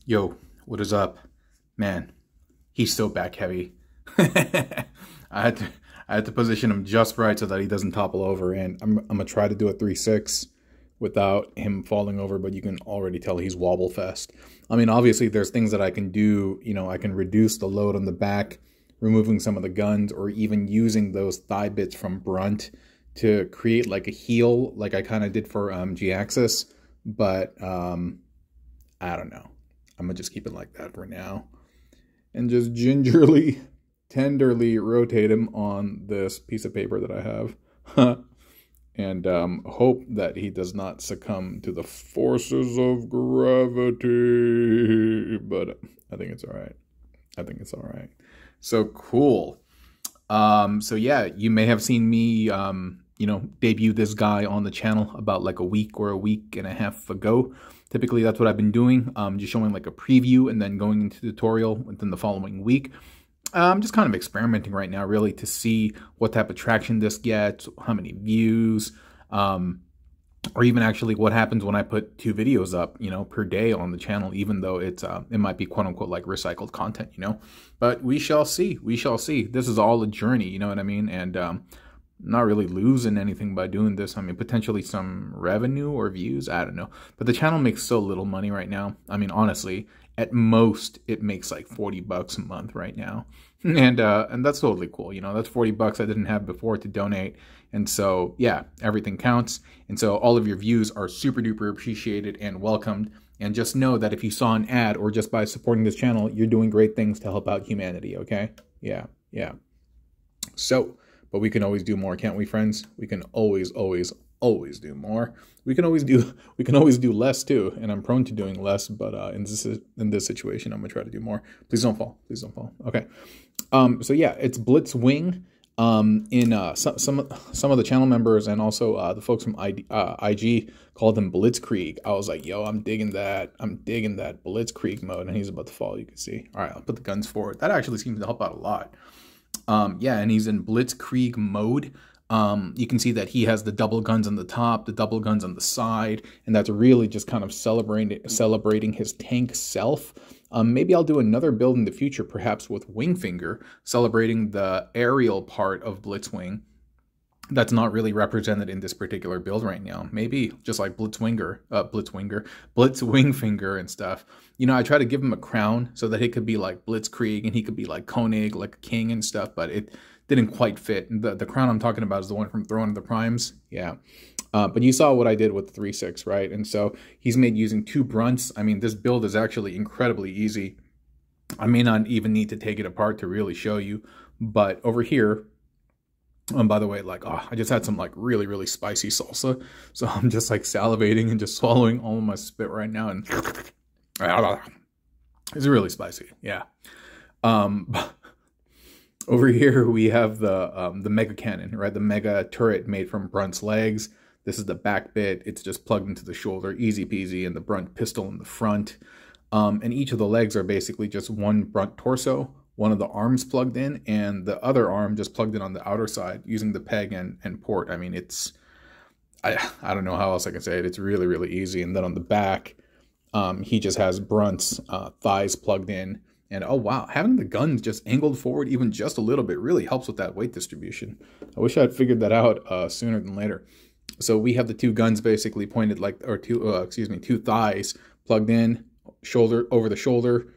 Yo, what is up? Man, he's so back heavy. I had to position him just right so that he doesn't topple over, and I'm gonna try to do a 3-6 without him falling over, but you can already tell he's wobble fest. I mean, obviously there's things that I can do, you know, I can reduce the load on the back, removing some of the guns, or even using those thigh bits from Brunt to create like a heel, like I kind of did for G-Axis, but I don't know. I'm gonna just keep it like that for now and just gingerly, tenderly rotate him on this piece of paper that I have. And hope that he does not succumb to the forces of gravity. But I think it's all right. I think it's all right. So cool. So yeah, you may have seen me, you know, debut this guy on the channel about like a week or a week and a half ago. Typically, that's what I've been doing. Just showing like a preview and then going into the tutorial within the following week. I'm just kind of experimenting right now, really, to see what type of traction this gets, how many views, or even actually what happens when I put 2 videos up, you know, per day on the channel, even though it's it might be quote unquote like recycled content, you know. But we shall see. We shall see. This is all a journey, you know what I mean? And not really losing anything by doing this. I mean, potentially some revenue or views, I don't know. But the channel makes so little money right now. I mean, honestly, at most it makes like 40 bucks a month right now. And that's totally cool. You know, that's 40 bucks I didn't have before to donate. And so, yeah, everything counts. And so all of your views are super duper appreciated and welcomed. And just know that if you saw an ad or just by supporting this channel, you're doing great things to help out humanity, okay? Yeah. So, but we can always do more, can't we, friends? We can always do more. We can always do less too, and I'm prone to doing less, but in this situation, I'm gonna try to do more. Please don't fall. Please don't fall. Okay. So yeah, it's Blitzwing. In some of the channel members and also the folks from IG called him Blitzkrieg. I was like, yo, I'm digging that. I'm digging that Blitzkrieg mode, and he's about to fall. You can see. All right, I'll put the guns forward. That actually seems to help out a lot. Yeah, and he's in Blitzkrieg mode. You can see that he has the double guns on the top, the double guns on the side, and that's really just kind of celebrating his tank self. Maybe I'll do another build in the future, perhaps with Wingfinger, celebrating the aerial part of Blitzwing. That's not really represented in this particular build right now. Maybe just like Blitzwingfinger and stuff. You know, I try to give him a crown so that he could be like Blitzkrieg and he could be like Koenig, like a king and stuff, but it didn't quite fit. The crown I'm talking about is the one from Throne of the Primes. Yeah. But you saw what I did with the 3-6, right? And so he's made using 2 Brunts. I mean, this build is actually incredibly easy. I may not even need to take it apart to really show you, but over here, by the way, like, oh, I just had some like really spicy salsa, so I'm just like salivating and just swallowing all of my spit right now, and it's really spicy. Yeah. Over here we have the mega cannon, right? The mega turret made from Brunt's legs. This is the back bit. It's just plugged into the shoulder, easy peasy, and the Brunt pistol in the front. And each of the legs are basically just one Brunt torso, one of the arms plugged in, and the other arm just plugged in on the outer side using the peg and port. I mean, it's, I don't know how else I can say it. It's really easy. And then on the back, he just has Brunt's thighs plugged in. And oh wow, having the guns just angled forward even just a little bit really helps with that weight distribution. I wish I had figured that out sooner than later. So we have the 2 guns basically pointed like, or 2 thighs plugged in, shoulder over the shoulder,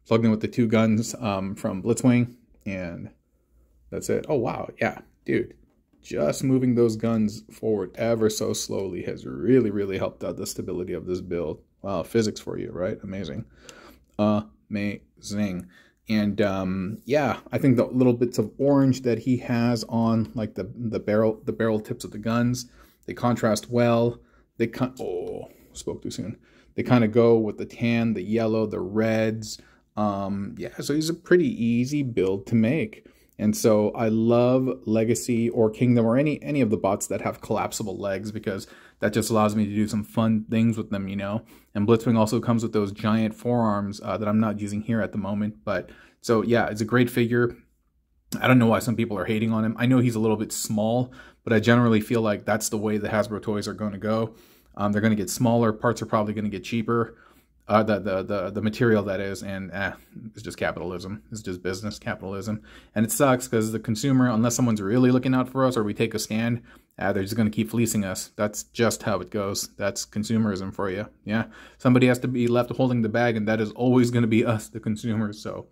plugged in with the 2 guns from Blitzwing, and that's it. Oh wow, yeah, dude, just moving those guns forward ever so slowly has really helped out the stability of this build. Wow, physics for you, right? Amazing. Amazing. And yeah, I think the little bits of orange that he has on like the barrel tips of the guns, they contrast well. They spoke too soon. They kind of go with the tan, the yellow, the reds. Yeah, so he's a pretty easy build to make. And so I love Legacy or Kingdom or any of the bots that have collapsible legs, because that just allows me to do some fun things with them, you know. And Blitzwing also comes with those giant forearms that I'm not using here at the moment. But so yeah, it's a great figure. I don't know why some people are hating on him. I know he's a little bit small, but I generally feel like that's the way the Hasbro toys are going to go. They're going to get smaller. Parts are probably going to get cheaper. the material that is, and it's just capitalism. It's just business capitalism, and it sucks because the consumer, unless someone's really looking out for us or we take a stand, they're just going to keep fleecing us. That's just how it goes. That's consumerism for you. Yeah, somebody has to be left holding the bag, and that is always going to be us, the consumers. So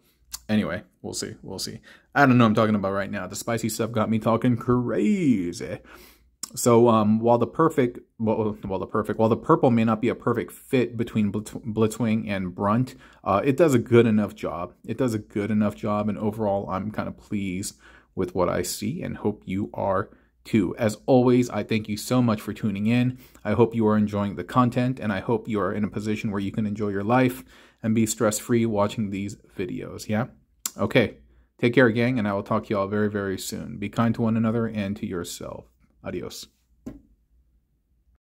anyway, we'll see. We'll see. I don't know what I'm talking about right now. The spicy stuff got me talking crazy. So while the purple may not be a perfect fit between Blitzwing and Brunt, it does a good enough job. It does a good enough job, and overall, I'm kind of pleased with what I see, and hope you are too. As always, I thank you so much for tuning in. I hope you are enjoying the content, and I hope you are in a position where you can enjoy your life and be stress-free watching these videos. Yeah? Okay. Take care, gang, and I will talk to you all very, very soon. Be kind to one another and to yourself. Adios.